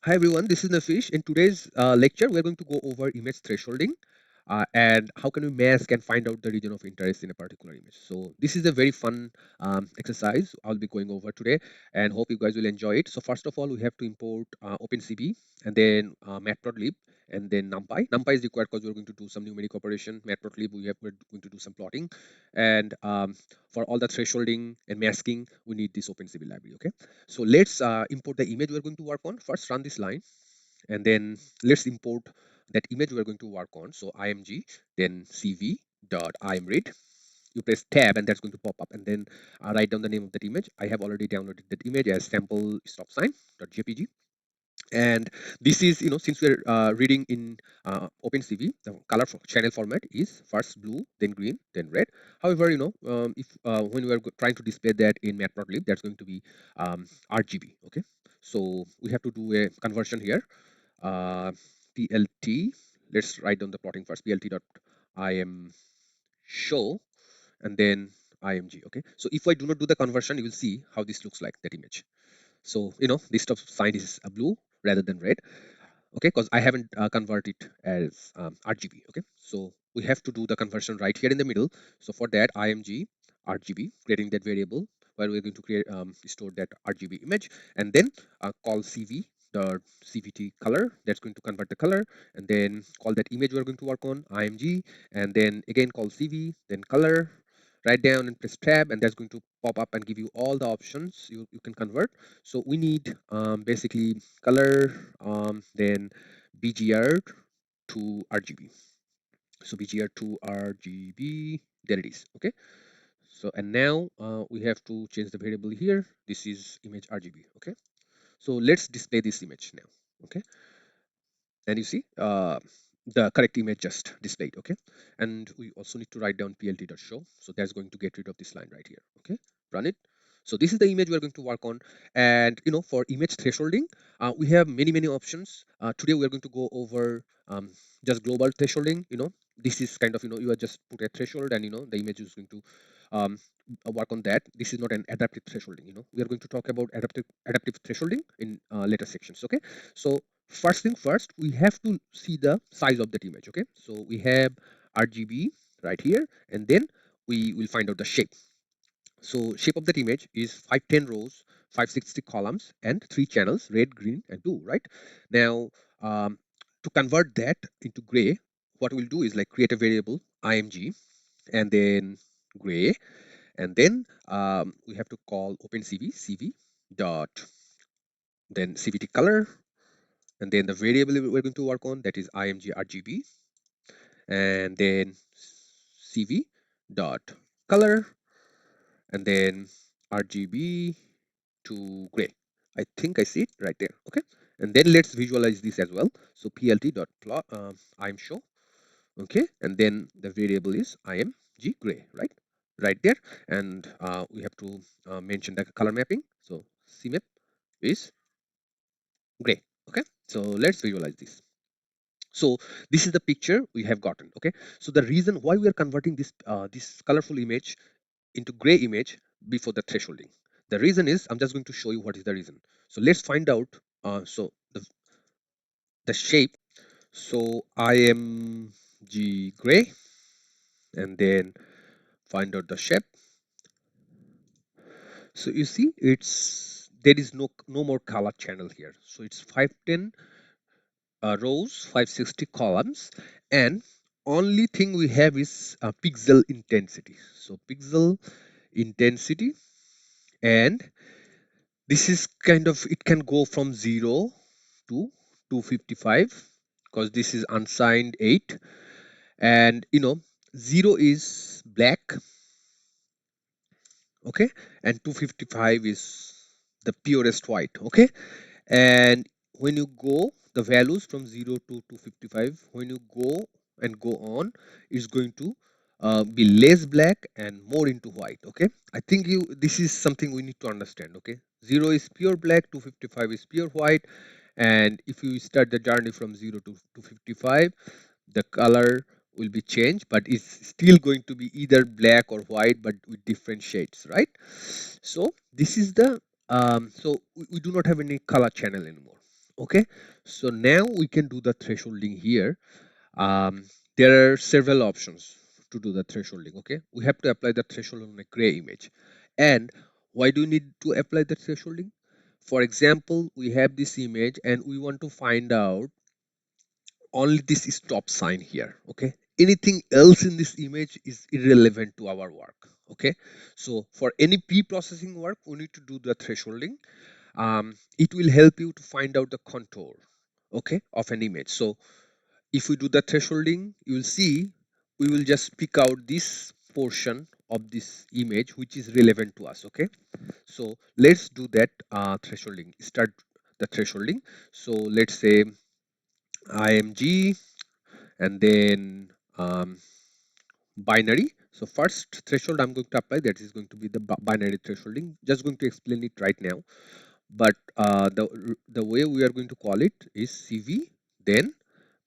Hi everyone, this is Nafish. In today's lecture, we're going to go over image thresholding and how can we mask and find out the region of interest in a particular image. So this is a very fun exercise I'll be going over today and hope you guys will enjoy it. So first of all, we have to import openCV and then matplotlib and then NumPy. NumPy is required because we're going to do some numeric operation. Matplotlib, we're going to do some plotting. And for all the thresholding and masking, we need this openCV library, okay? So let's import the image we're going to work on. First run this line and then let's import that image we're going to work on. So img, then cv dot imread. You press tab and that's going to pop up and then write down the name of that image. I have already downloaded that image as sample stop sign .jpg. And this is, since we're reading in opencv, the color channel format is first blue, then green, then red. However, if when we are trying to display that in matplotlib, that's going to be rgb. Okay, so we have to do a conversion here. plt, let's write down the plotting first. Plt dot im show and then img. Okay, so if I do not do the conversion, you will see how this looks like, that image. So this stop sign is blue rather than red, okay, because I haven't converted as RGB. Okay, so we have to do the conversion right here in the middle. So for that, img RGB, creating that variable where we're going to create store that RGB image, and then call cv the cvt color, that's going to convert the color, and then call that image we're going to work on img, and then again call cv, then color, write down and press tab, and that's going to pop up and give you all the options you can convert. So we need basically color, then bgr to rgb. So bgr to rgb, there it is. Okay, so and now we have to change the variable here. This is image rgb. Okay, so let's display this image now. Okay, and you see the correct image just displayed. Okay, and we also need to write down plt.show, so that's going to get rid of this line right here. Okay, run it. So this is the image we're going to work on. And for image thresholding, we have many options. Today we're going to go over just global thresholding. This is kind of, you are just put a threshold and the image is going to um, work on that. This is not an adaptive thresholding. We are going to talk about adaptive thresholding in later sections. Okay, so first thing first, we have to see the size of that image. Okay, so we have RGB right here, and then we will find out the shape. So shape of that image is 510 rows, 560 columns, and 3 channels, red, green, and blue. Right now, to convert that into gray, what we'll do is like create a variable img and then gray, and then we have to call opencv cv dot then cvt color, and then the variable we're going to work on, that is img rgb, and then cv dot color, and then rgb to gray. I think I see it right there. Okay, and then let's visualize this as well. So plt dot plot im show. Okay, and then the variable is img gray, right there. And we have to mention the color mapping. So cmap is gray. Okay, so let's visualize this. So this is the picture we have gotten. Okay, so the reason why we are converting this colorful image into gray image before the thresholding, the reason is, I'm just going to show you what is the reason. So let's find out. So the shape, so img gray, and then find out the shape. So you see, there is no more color channel here. So it's 510 rows, 560 columns, and only thing we have is pixel intensity. So pixel intensity, and this is kind of, it can go from 0 to 255 because this is unsigned 8, and 0 is black, okay, and 255 is the purest white. Okay, and when you go the values from 0 to 255, when you go and go on, it's going to be less black and more into white. Okay, I think this is something we need to understand. Okay, 0 is pure black, 255 is pure white, and if you start the journey from 0 to 255, the color will be changed, but it's still going to be either black or white, but with different shades, right? So this is the so we do not have any color channel anymore. Okay, so now we can do the thresholding here. um, there are several options to do the thresholding. Okay, we have to apply the threshold on a gray image. And why do we need to apply the thresholding? For example, we have this image and we want to find out only this stop sign here. Okay, anything else in this image is irrelevant to our work. Okay, so for any pre-processing work we need to do the thresholding. It will help you to find out the contour, okay, of an image. So if we do the thresholding, you will see we will just pick out this portion of this image which is relevant to us. Okay, so let's do that thresholding. Start the thresholding. So let's say img and then binary. So first threshold I'm going to apply, that is going to be the binary thresholding. Just going to explain it right now. But the way we are going to call it is CV, then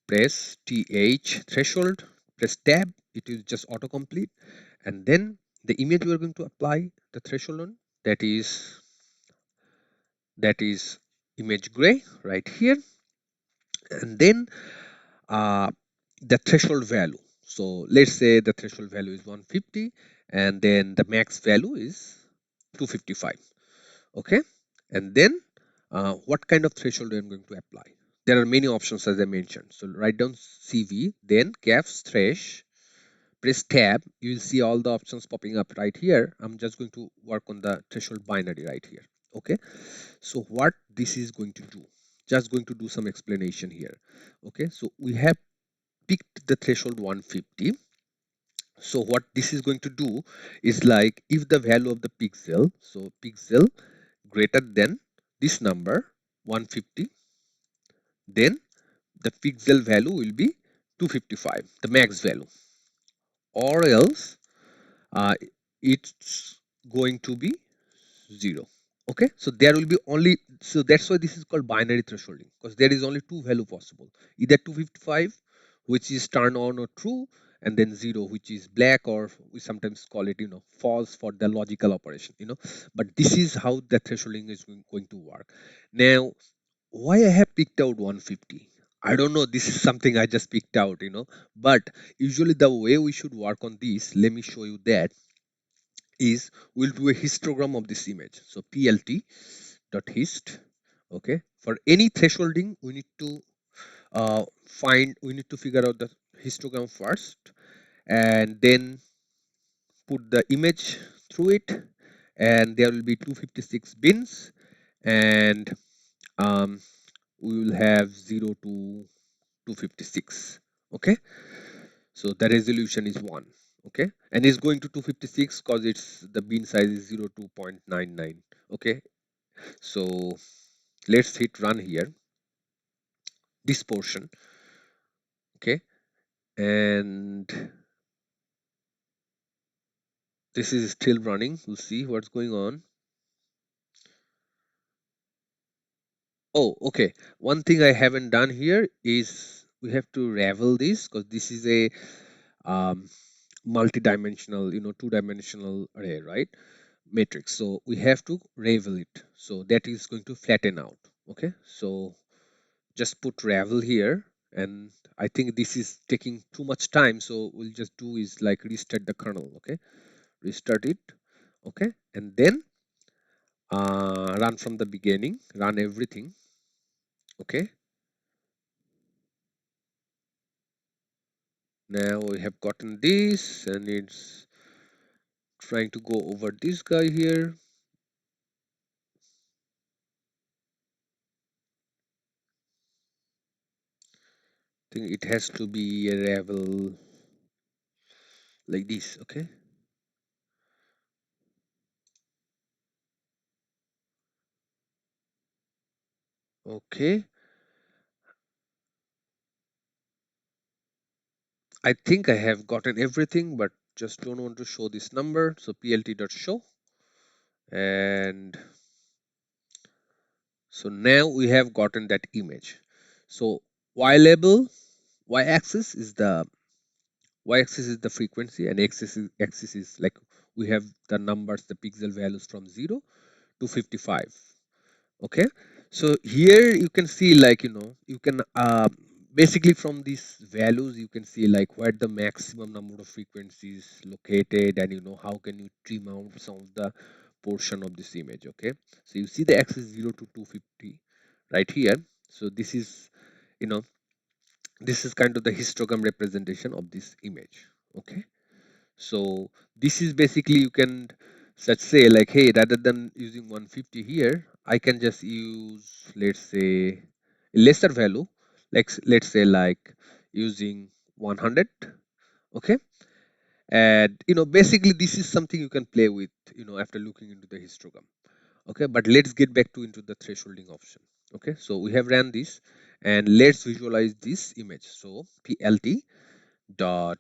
press th threshold, press tab, it will just autocomplete, and then the image we are going to apply the threshold on, that is image gray right here. And then uh, the threshold value, so let's say the threshold value is 150 and then the max value is 255. Okay, and then what kind of threshold I'm going to apply? There are many options as I mentioned. So write down CV, then caps thresh, press tab. You will see all the options popping up right here. I'm just going to work on the threshold binary right here. Okay, so what this is going to do? Just going to do some explanation here. Okay, so we have picked the threshold 150. So what this is going to do is, like, if the value of the pixel, so pixel greater than this number 150, then the pixel value will be 255, the max value, or else uh, it's going to be 0. Okay, so there will be only, so that's why this is called binary thresholding, because there is only two value possible, either 255, which is turn on or true, and then 0, which is black, or we sometimes call it, false for the logical operation. But this is how the thresholding is going to work. Now, why I have picked out 150, I don't know, this is something I just picked out. But usually the way we should work on this, let me show you that, is we'll do a histogram of this image. So plt dot hist. Okay, for any thresholding we need to figure out the histogram first, and then put the image through it, and there will be 256 bins, and um, we will have 0 to 256. Okay, so the resolution is 1. Okay, and it's going to 256 because it's the bin size is 02.99. Okay, so let's hit run here, this portion. Okay, and this is still running. We'll see what's going on. Oh, okay, one thing I haven't done here is we have to ravel this, because this is a um, multi-dimensional, two-dimensional array, right? Matrix. So we have to ravel it, so that is going to flatten out. Okay, so just put ravel here, and I think this is taking too much time, so we'll just do is like restart the kernel. Okay, restart it. Okay, and then run from the beginning, run everything. Okay, now we have gotten this, and it's trying to go over this guy here. I think it has to be a ravel like this. Okay, okay, I think I have gotten everything, but just don't want to show this number. So plt.show, and so now we have gotten that image. So y label, y-axis is the frequency, and axis is like we have the numbers, the pixel values from 0 to 55. Okay, So here you can see, like, you can basically from these values you can see like where the maximum number of frequencies located, and how can you trim out some of the portion of this image. Okay, so you see the axis 0 to 250 right here. So you know this is kind of the histogram representation of this image. Okay, so this is basically, you can such say like, hey, rather than using 150 here, I can just use, let's say, a lesser value, like let's say like using 100. Okay, and basically this is something you can play with after looking into the histogram. Okay, but let's get back to into the thresholding option. Okay, so we have ran this, and let's visualize this image. So plt dot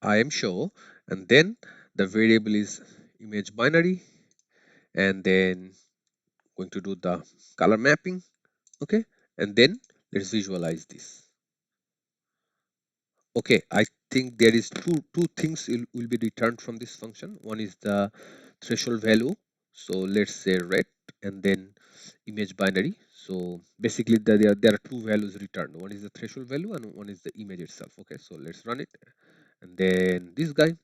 I am show, and then the variable is image binary, and then going to do the color mapping. Okay, and then let's visualize this. Okay, I think there is two things will be returned from this function. One is the threshold value, so let's say red, and then image binary. So basically there are two values returned. One is the threshold value and one is the image itself. Okay, so let's run it, and then this guy.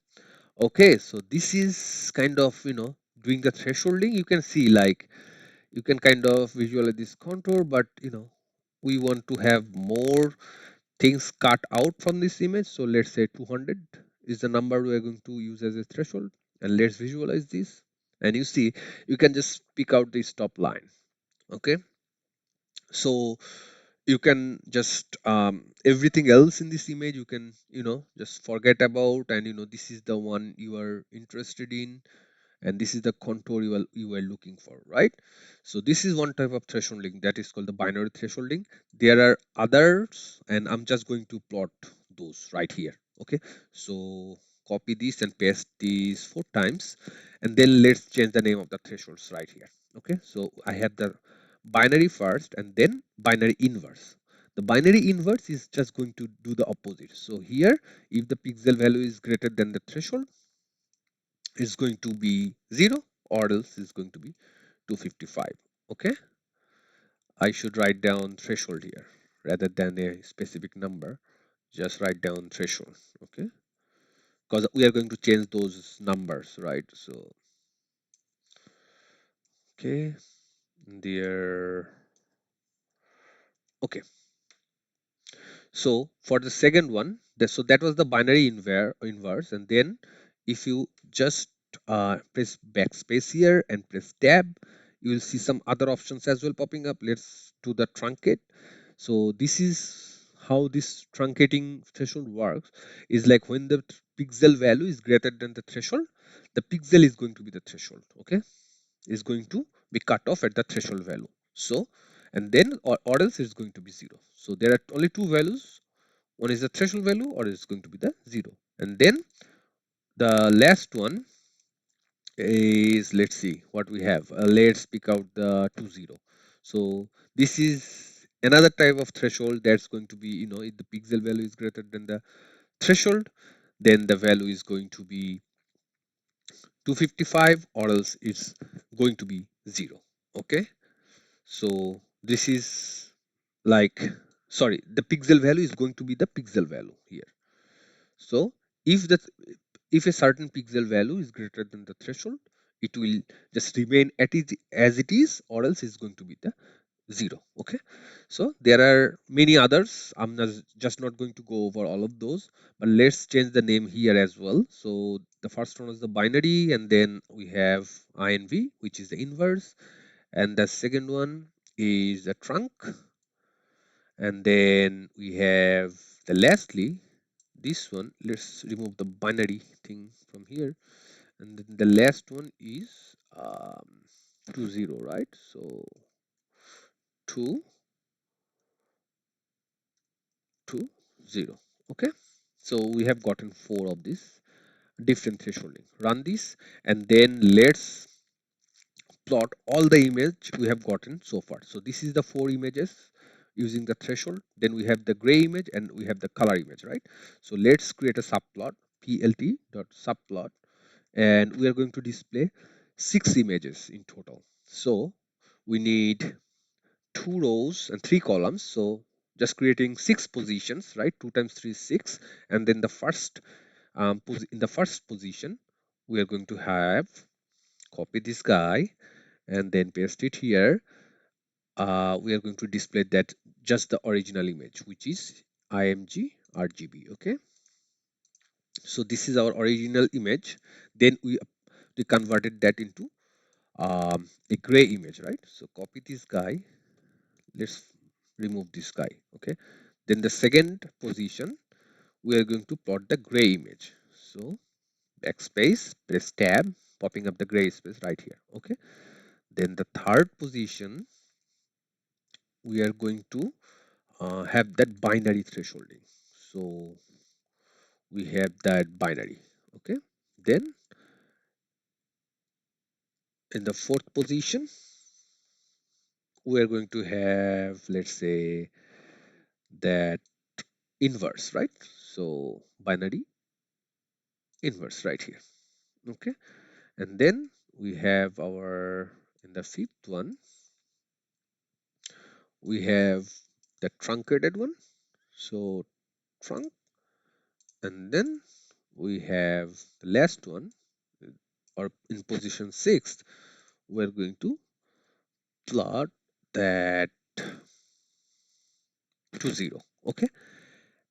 Okay, so this is kind of doing the thresholding. You can see like you can kind of visualize this contour, but we want to have more things cut out from this image. So let's say 200 is the number we are going to use as a threshold, and let's visualize this. And you see, you can just pick out this top line. Okay, so you can just everything else in this image you can just forget about, and this is the one you are interested in, and this is the contour you are looking for, right? So this is one type of thresholding that is called the binary thresholding. There are others, and I'm just going to plot those right here. Okay, so copy this and paste these 4 times, and then let's change the name of the thresholds right here. Okay, so I have the binary first and then binary inverse. The binary inverse is just going to do the opposite. So here, if the pixel value is greater than the threshold, is going to be 0, or else is going to be 255. Okay, I should write down threshold here rather than a specific number. Just write down threshold. Okay, because we are going to change those numbers, right? So okay, there. Okay, so for the second one, so that was the binary inverse, and then if you just press backspace here and press tab, you will see some other options as well popping up. Let's do the truncate. So this is how this truncating threshold works. Is like when the pixel value is greater than the threshold, the pixel is going to be the threshold. Okay, is going to be cut off at the threshold value. So, and then or else it's going to be 0. So there are only two values. One is the threshold value, or it's going to be the 0. And then the last one is, let's see what we have. Let's pick out the 20. So this is another type of threshold that's going to be, if the pixel value is greater than the threshold, then the value is going to be 255, or else it's going to be 0. Okay, so this is like, sorry, the pixel value is going to be the pixel value here. So if the if a certain pixel value is greater than the threshold, it will just remain as it is, or else it's going to be the 0. Okay, so there are many others. I'm just not going to go over all of those, but let's change the name here as well. So the first one is the binary, and then we have inv, which is the inverse, and the second one is the trunk, and then we have the lastly this one. Let's remove the binary thing from here, and then the last one is 20, right? So 2 2 0. Okay, so we have gotten 4 of this different thresholding. Run this, and then let's plot all the image we have gotten so far. So this is the 4 images using the threshold. Then we have the gray image and we have the color image, right? So let's create a subplot, plt.subplot, and we are going to display 6 images in total. So we need 2 rows and 3 columns. So just creating 6 positions, right? 2 times 3 is 6. And then the first in the first position, we are going to have copy this guy and then paste it here. We are going to display that just the original image, which is img RGB. Okay, so this is our original image. Then we converted that into a gray image, right? So copy this guy. Let's remove this guy. Okay, then the second position, we are going to plot the gray image. So backspace, press tab, popping up the gray space right here. Okay, then the third position, we are going to have that binary thresholding. So we have that binary. Okay, then in the fourth position, we are going to have, let's say, that inverse, right? So binary inverse right here. Okay, and then we have our, in the fifth one, we have the truncated one. So trunk, and then we have the last one, or in position sixth, we're going to plot that to 0. Okay,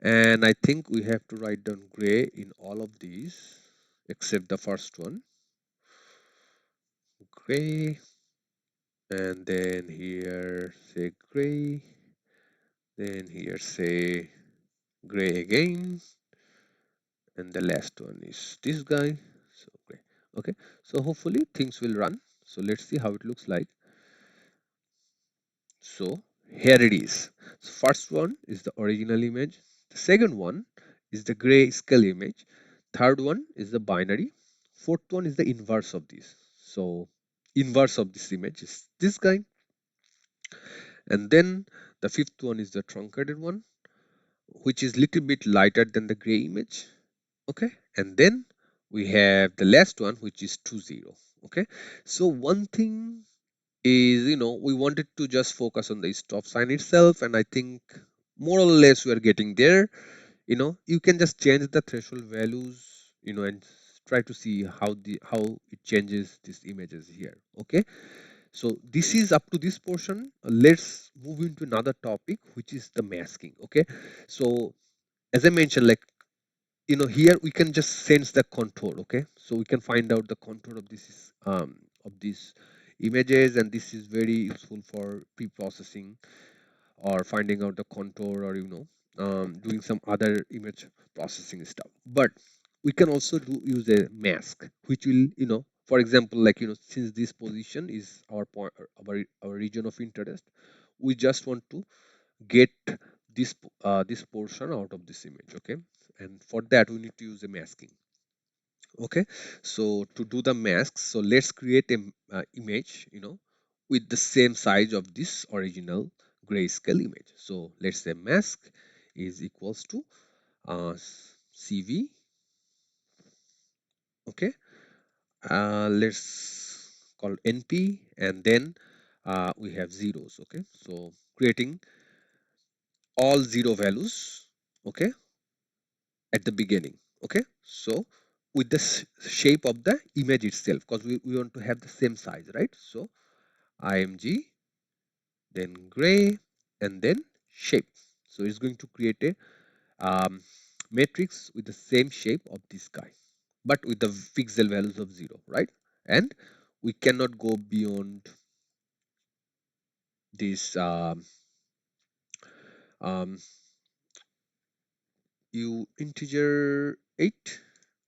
and I think we have to write down gray in all of these except the first one, gray, and then here say gray, then here say gray again, and the last one is this guy, so gray. Okay, so hopefully things will run. So let's see how it looks like. So here it is. So first one is the original image. The second one is the grayscale image. Third one is the binary. Fourth one is the inverse of this. So inverse of this image is this guy. And then the fifth one is the truncated one, which is little bit lighter than the gray image. Okay. And then we have the last one, which is 2 0. Okay. So one thing is, we wanted to just focus on the stop sign itself, and I think more or less we are getting there. You can just change the threshold values, and try to see how it changes these images here. Okay, so this is up to this portion. Let's move into another topic, which is the masking. Okay, so as I mentioned, like, here we can just sense the contour. Okay, so we can find out the contour of these images, and this is very useful for pre-processing or finding out the contour, or doing some other image processing stuff. But we can also use a mask, which will, for example, like, since this position is our point, our region of interest, we just want to get this portion out of this image. Okay, and for that we need to use a masking. Okay, so to do the masks, so let's create a image, with the same size of this original grayscale image. So let's say mask is equals to cv. Okay, let's call np, and then we have zeros. Okay, so creating all zero values, okay, at the beginning. Okay, so with the shape of the image itself, because we want to have the same size, right? So img, then gray, and then shape. So it's going to create a matrix with the same shape of this guy, but with the pixel values of 0, right? And we cannot go beyond this um, integer 8.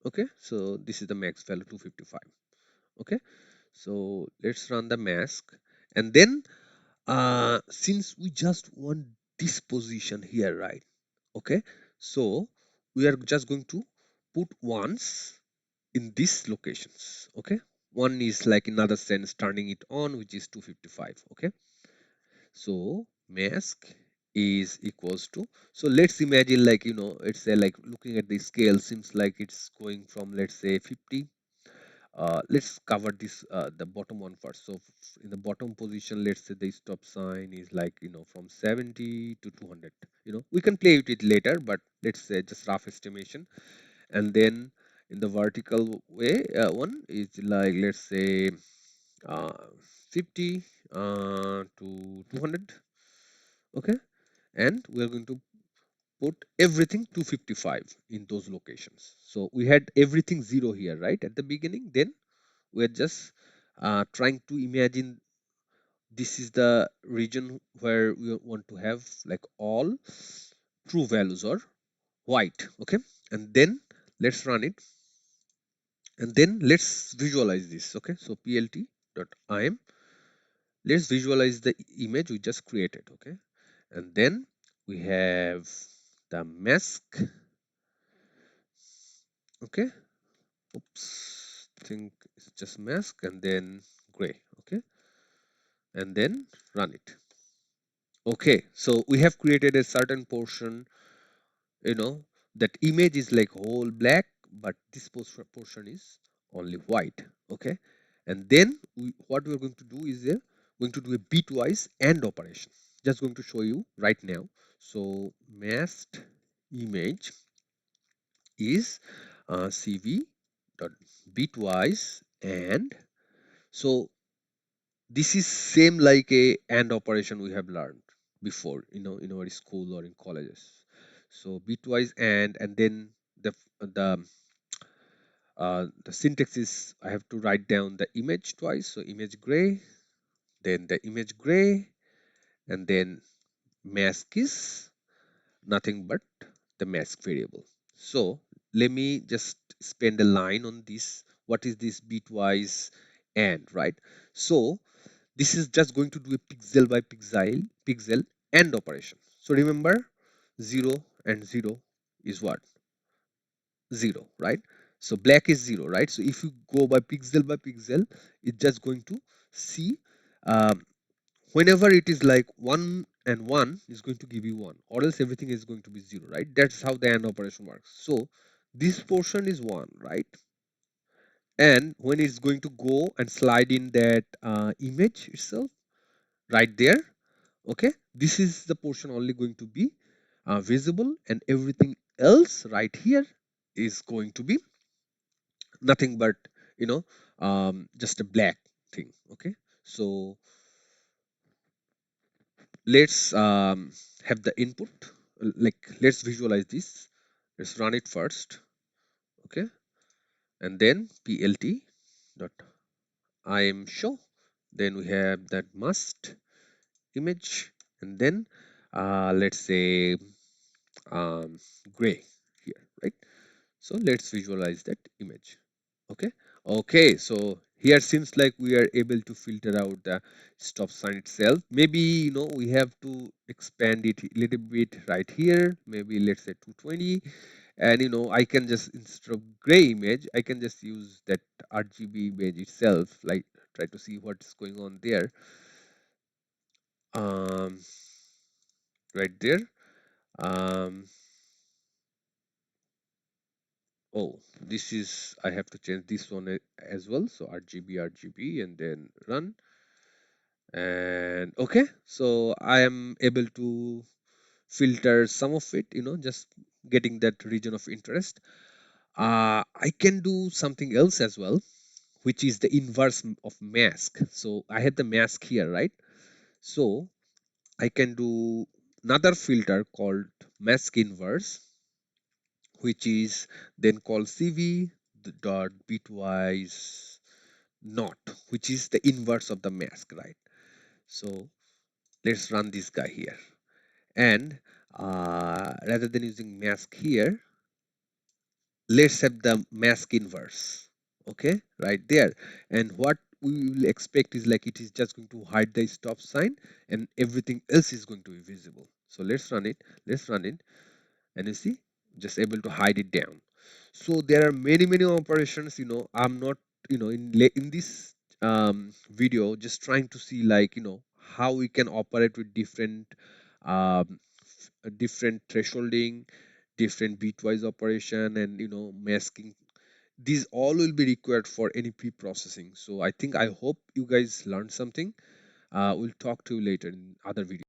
Okay, so this is the max value 255. Okay, so let's run the mask, and then since we just want this position here, right? Okay, so we are just going to put ones in these locations. Okay, one is like, in other sense, turning it on, which is 255. Okay, so mask is equals to, so let's imagine, like, it's like looking at the scale, seems like it's going from, let's say, 50 let's cover this the bottom one first. So in the bottom position, let's say the stop sign is like, from 70 to 200. We can play with it later, but let's say just rough estimation. And then in the vertical way, one is like, let's say, uh, 50 to 200. Okay, and we're going to put everything 255 in those locations. So we had everything zero here, right, at the beginning. Then we're just trying to imagine this is the region where we want to have like all true values or white. Okay, and then let's run it, and then let's visualize this. Okay, so plt.im, let's visualize the image we just created. Okay, and then we have the mask. Okay, oops, think it's just mask and then gray. Okay, and then run it. Okay, so we have created a certain portion, you know, that image is like whole black, but this portion is only white. Okay, and then what we're going to do is going to do a bitwise AND operation. Just going to show you right now. So masked image is cv dot bitwise, and so this is same like a AND operation we have learned before, in our school or in colleges. So bitwise and then the the syntax is I have to write down the image twice. So image gray, then the image gray, and then mask is nothing but the mask variable. So let me just spend a line on this. What is this bitwise AND, right? So this is just going to do a pixel by pixel AND operation. So remember, 0 and 0 is what? 0, right? So black is 0, right? So if you go by pixel, it's just going to see, um, whenever it is like 1 and 1 is going to give you 1, or else everything is going to be 0, right? That's how the AND operation works. So this portion is 1, right? And when it's going to go and slide in that image itself right there, okay, this is the portion only going to be visible, and everything else right here is going to be nothing but, just a black thing. Okay, so let's have the input, like let's visualize this. Let's run it first. Okay, and then plt dot im show, then we have that must image, and then let's say um, gray here, right? So let's visualize that image. Okay, okay, so here seems like we are able to filter out the stop sign itself. Maybe, we have to expand it a little bit right here, maybe let's say 220. And I can just, instead of gray image, I can just use that RGB image itself, like try to see what's going on there. um right there. um Oh, this is, I have to change this one as well. So RGB, and then run. And okay, so I am able to filter some of it, just getting that region of interest. I can do something else as well, which is the inverse of mask. So I had the mask here, right? So I can do another filter called mask inverse, which is then called cv dot bitwise not, which is the inverse of the mask, right? So let's run this guy here, and rather than using mask here, let's have the mask inverse. Okay, right there. And what we will expect is like it is just going to hide the stop sign, and everything else is going to be visible. So let's run it. And you see, just able to hide it down. So there are many operations. I'm not, in this video just trying to see, like, how we can operate with um, different thresholding, different bitwise operation, and masking These all will be required for any pre-processing. So I hope you guys learned something. We'll talk to you later in other videos.